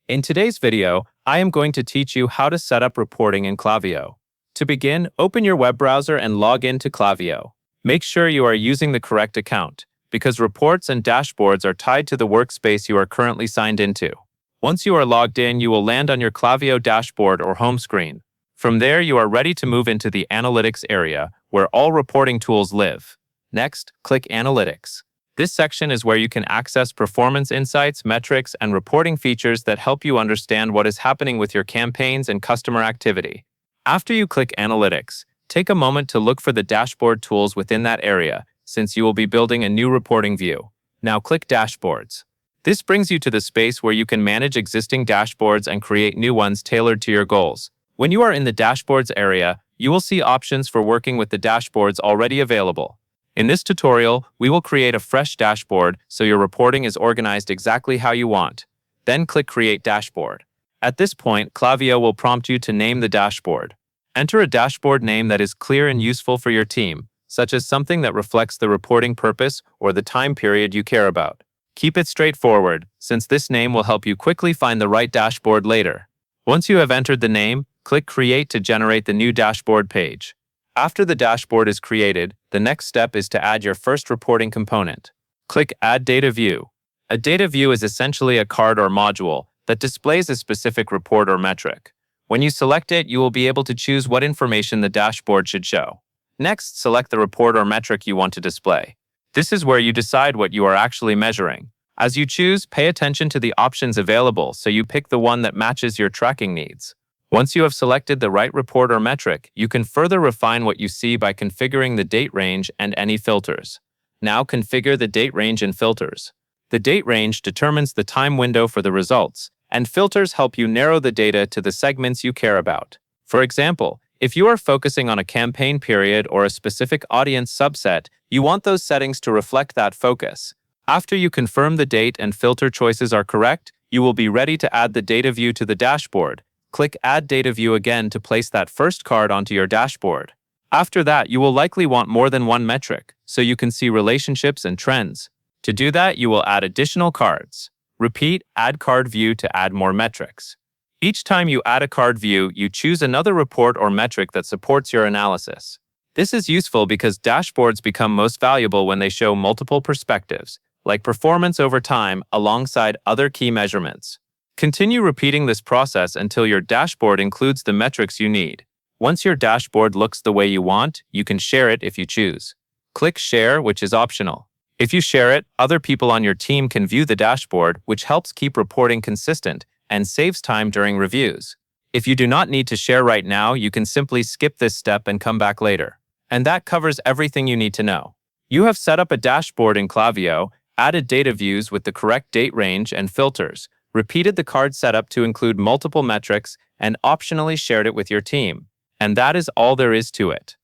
In today's video, I am going to teach you how to set up reporting in Klaviyo. To begin, open your web browser and log in to Klaviyo. Make sure you are using the correct account, because reports and dashboards are tied to the workspace you are currently signed into. Once you are logged in, you will land on your Klaviyo dashboard or home screen. From there, you are ready to move into the Analytics area, where all reporting tools live. Next, click Analytics. This section is where you can access performance insights, metrics, and reporting features that help you understand what is happening with your campaigns and customer activity. After you click Analytics, take a moment to look for the dashboard tools within that area, since you will be building a new reporting view. Now click Dashboards. This brings you to the space where you can manage existing dashboards and create new ones tailored to your goals. When you are in the Dashboards area, you will see options for working with the dashboards already available. In this tutorial, we will create a fresh dashboard so your reporting is organized exactly how you want. Then click Create Dashboard. At this point, Klaviyo will prompt you to name the dashboard. Enter a dashboard name that is clear and useful for your team, such as something that reflects the reporting purpose or the time period you care about. Keep it straightforward, since this name will help you quickly find the right dashboard later. Once you have entered the name, click Create to generate the new dashboard page. After the dashboard is created, the next step is to add your first reporting component. Click Add Data View. A data view is essentially a card or module that displays a specific report or metric. When you select it, you will be able to choose what information the dashboard should show. Next, select the report or metric you want to display. This is where you decide what you are actually measuring. As you choose, pay attention to the options available so you pick the one that matches your tracking needs. Once you have selected the right report or metric, you can further refine what you see by configuring the date range and any filters. Now configure the date range and filters. The date range determines the time window for the results, and filters help you narrow the data to the segments you care about. For example, if you are focusing on a campaign period or a specific audience subset, you want those settings to reflect that focus. After you confirm the date and filter choices are correct, you will be ready to add the data view to the dashboard. Click Add Data View again to place that first card onto your dashboard. After that, you will likely want more than one metric, so you can see relationships and trends. To do that, you will add additional cards. Repeat Add Card View to add more metrics. Each time you add a card view, you choose another report or metric that supports your analysis. This is useful because dashboards become most valuable when they show multiple perspectives, like performance over time alongside other key measurements. Continue repeating this process until your dashboard includes the metrics you need. Once your dashboard looks the way you want, you can share it if you choose. Click Share, which is optional. If you share it, other people on your team can view the dashboard, which helps keep reporting consistent and saves time during reviews. If you do not need to share right now, you can simply skip this step and come back later. And that covers everything you need to know. You have set up a dashboard in Klaviyo, added data views with the correct date range and filters, repeated the card setup to include multiple metrics, and optionally shared it with your team. And that is all there is to it.